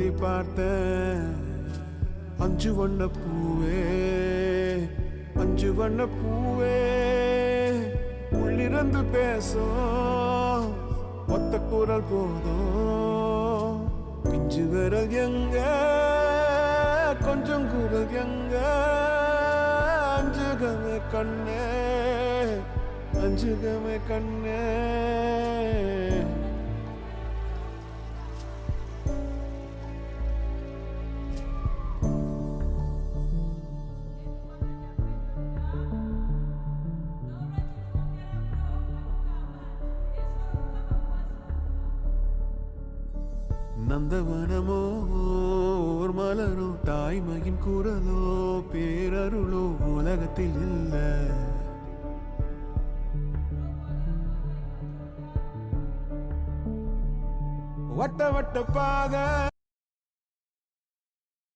எழுதி பார்த்தேன். அஞ்சு வண்ண பூவே, அஞ்சு வண்ண பூவே, உள்ளிருந்து பேசும் ஒத்த குரல் போதும். பிஞ்சு விரல் எங்க, கொஞ்சம் குரல் எங்க, அஞ்சுகமே கண்ணே, அஞ்சுகமே கண்ணே. நந்தவனமோ ஓர் மலரோ, தாய்மையின் குரலோ, பேரருளோ உலகத்தில் இல்ல. வட்ட வட்ட பாதை